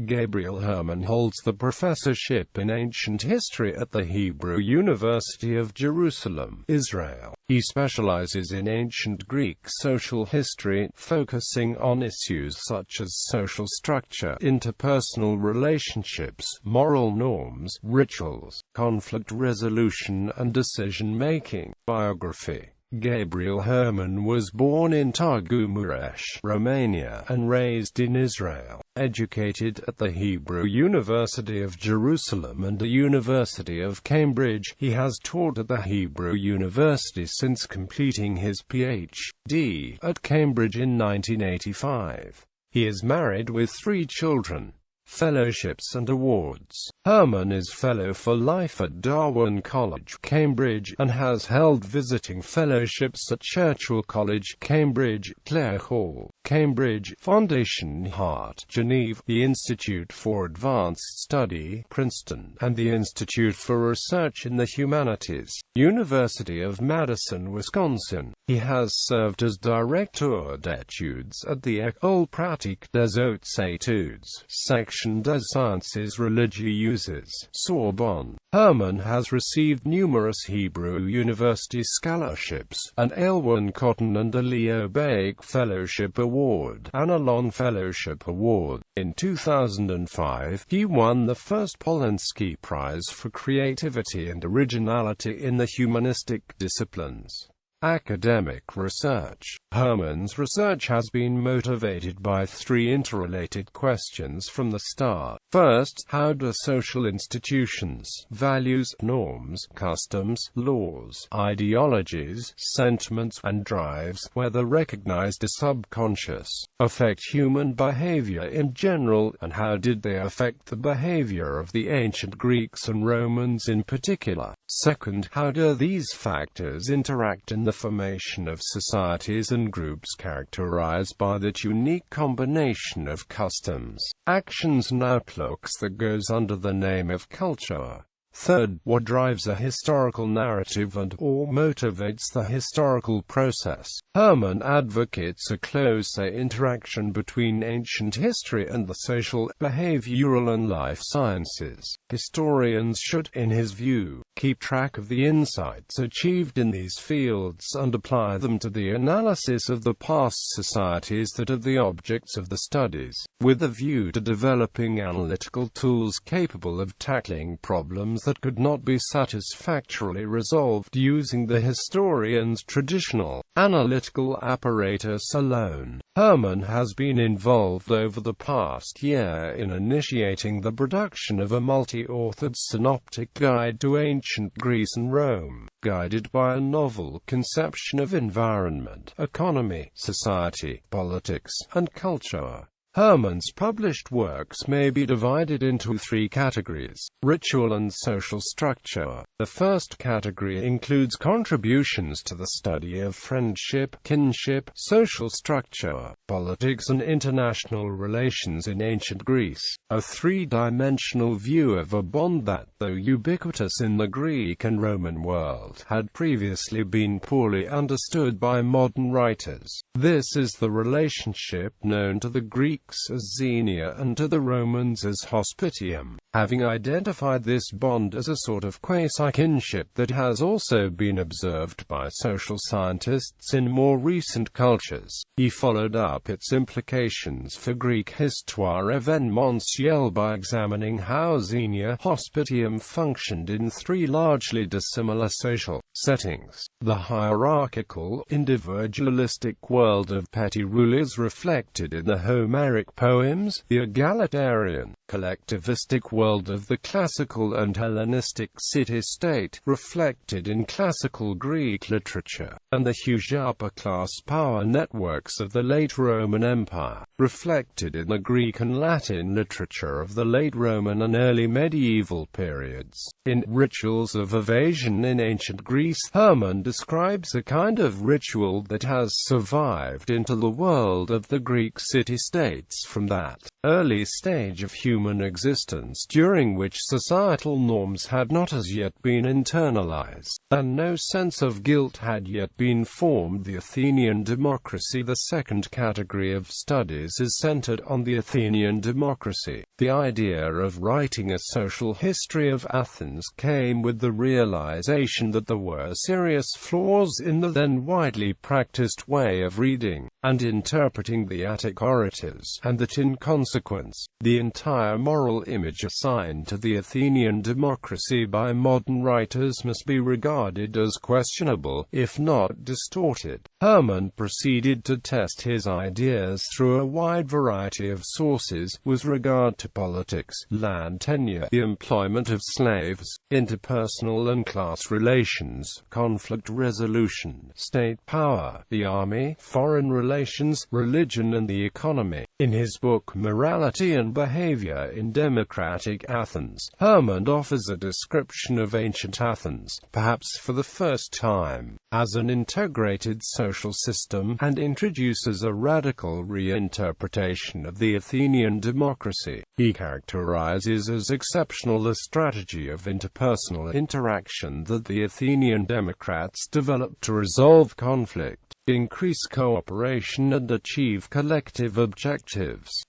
Gabriel Herman holds the Professorship in Ancient History at the Hebrew University of Jerusalem, Israel. He specializes in ancient Greek social history, focusing on issues such as social structure, interpersonal relationships, moral norms, rituals, conflict resolution, and decision-making. Biography. Gabriel Herman was born in Târgu Mureș, Romania, and raised in Israel. Educated at the Hebrew University of Jerusalem and the University of Cambridge, he has taught at the Hebrew University since completing his Ph.D. at Cambridge in 1985. He is married with 3 children. Fellowships and awards. Herman is Fellow for Life at Darwin College, Cambridge, and has held visiting fellowships at Churchill College, Cambridge, Clare Hall, Cambridge, Foundation Hart, Geneva, the Institute for Advanced Study, Princeton, and the Institute for Research in the Humanities, University of Madison, Wisconsin. He has served as Directeur d'études at the École pratique des hautes études, Section des sciences religieuses, Sorbonne. Herman has received numerous Hebrew University scholarships, an Aylwin Cotton and a Leo Baeck Fellowship Award, and a Lon Fellowship Award. In 2005, he won the first Polinsky Prize for Creativity and Originality in the humanistic disciplines. Academic research. Herman's research has been motivated by 3 interrelated questions from the start. First, how do social institutions, values, norms, customs, laws, ideologies, sentiments, and drives, whether recognized or subconscious, affect human behavior in general, and how did they affect the behavior of the ancient Greeks and Romans in particular? Second, how do these factors interact in the formation of societies and groups characterized by that unique combination of customs, actions and outlooks that goes under the name of culture? Third, what drives a historical narrative and/or motivates the historical process? Herman advocates a closer interaction between ancient history and the social, behavioral and life sciences. Historians should, in his view, keep track of the insights achieved in these fields and apply them to the analysis of the past societies that are the objects of the studies, with a view to developing analytical tools capable of tackling problems that could not be satisfactorily resolved using the historian's traditional, analytical apparatus alone. Herman has been involved over the past year in initiating the production of a multi-authored synoptic guide to ancient Greece and Rome, guided by a novel conception of environment, economy, society, politics, and culture. Herman's published works may be divided into 3 categories: ritual and social structure. The first category includes contributions to the study of friendship, kinship, social structure, politics and international relations in ancient Greece, a 3-dimensional view of a bond that, though ubiquitous in the Greek and Roman world, had previously been poorly understood by modern writers. This is the relationship known to the Greeks as xenia and to the Romans as hospitium. Having identified this bond as a sort of quasi-kinship that has also been observed by social scientists in more recent cultures, he followed up its implications for Greek histoire événementielle by examining how xenia hospitium functioned in 3 largely dissimilar social settings. The hierarchical, individualistic world of petty rule is reflected in the Homeric poems, the egalitarian, collectivistic world of the classical and Hellenistic city-state, reflected in classical Greek literature, and the huge upper-class power networks of the late Roman Empire, reflected in the Greek and Latin literature of the late Roman and early medieval periods. In Rituals of Evasion in Ancient Greece, Herman describes a kind of ritual that has survived into the world of the Greek city-states from that early stage of human existence during which societal norms had not as yet been internalized, and no sense of guilt had yet been formed. The Athenian democracy. The second category of studies is centered on the Athenian democracy. The idea of writing a social history of Athens came with the realization that there were serious flaws in the then widely practiced way of reading and interpreting the Attic orators, and that in consequence, the entire moral image assigned to the Athenian democracy by modern writers must be regarded as questionable, if not distorted. Herman proceeded to test his ideas through a wide variety of sources, with regard to politics, land tenure, the employment of slaves, interpersonal and class relations, conflict resolution, state power, the army, foreign relations, religion and the economy. In his book Morality and Behavior in Democratic Athens, Herman offers a description of ancient Athens, perhaps for the first time, as an integrated social system, and introduces a radical reinterpretation of the Athenian democracy. He characterizes as exceptional the strategy of interpersonal interaction that the Athenian Democrats developed to resolve conflict, increase cooperation and achieve collective objectives.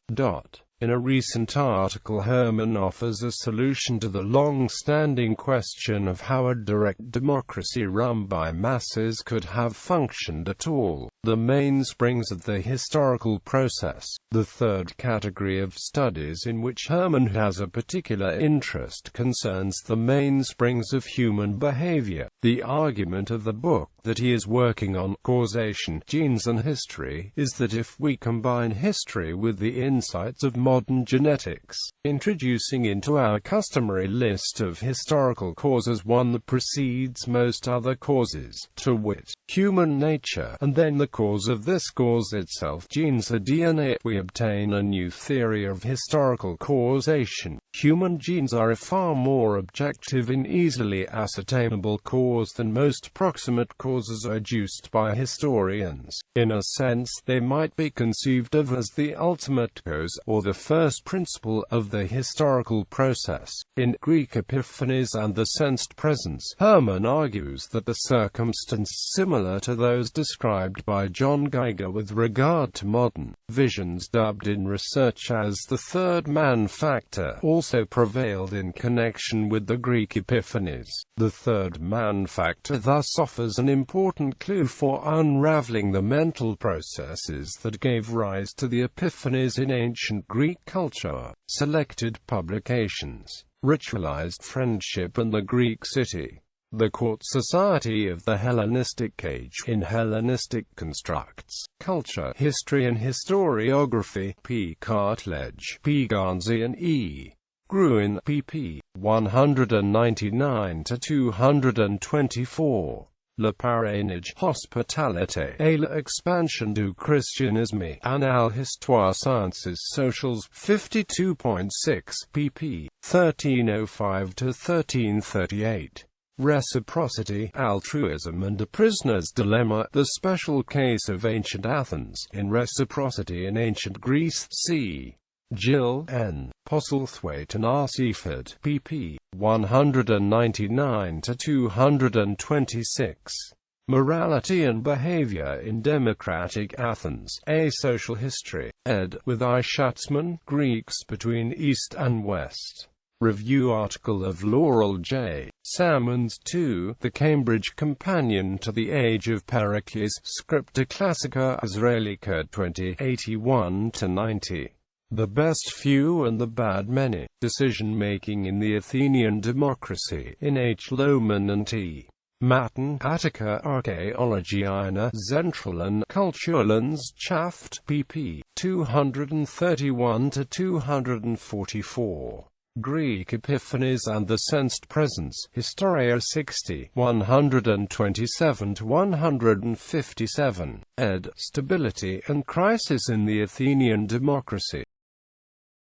In a recent article, Herman offers a solution to the long-standing question of how a direct democracy run by masses could have functioned at all. The mainsprings of the historical process. The third category of studies in which Herman has a particular interest concerns the mainsprings of human behavior. The argument of the book that he is working on, Causation, Genes and History, is that if we combine history with the insights of modern genetics, introducing into our customary list of historical causes one that precedes most other causes, to wit, human nature, and then the cause of this cause itself, genes or DNA, we obtain a new theory of historical causation. Human genes are a far more objective and easily ascertainable cause than most proximate causes adduced by historians. In a sense, they might be conceived of as the ultimate cause, or the first principle of the historical process. In Greek Epiphanies and the Sensed Presence, Herman argues that the circumstances similar to those described by John Geiger with regard to modern visions, dubbed in research as the third man factor, also prevailed in connection with the Greek Epiphanies. The third man factor thus offers an important clue for unraveling the mental processes that gave rise to the Epiphanies in ancient Greek culture. Selected publications: Ritualized Friendship and the Greek City. The Court Society of the Hellenistic Age in Hellenistic Constructs, Culture, History and Historiography, P. Cartledge, P. Garnsey and E. Gruen, pp. 199–224. Le parrainage, hospitalité et l'expansion du christianisme, Annales Histoire Sciences Sociales, 52.6, pp. 1305–1338. Reciprocity, Altruism and a Prisoner's Dilemma, The Special Case of Ancient Athens, in Reciprocity in Ancient Greece, c. Gill, N. Postlethwaite and R. Seaford, pp. 199–226. Morality and Behavior in Democratic Athens, A Social History, ed. with I. Schatzman, Greeks Between East and West. Review article of Laurel J. Salmons II, The Cambridge Companion to the Age of Pericles, Scripta Classica Israelica 2081–90. The Best Few and the Bad Many. Decision-Making in the Athenian Democracy, in H. Lohman and T. Matten, Attica Archaeologiana Zentralen Kulturlandschaft, pp. 231–244. Greek Epiphanies and the Sensed Presence, Historia 60, 127–157, ed. Stability and Crisis in the Athenian Democracy.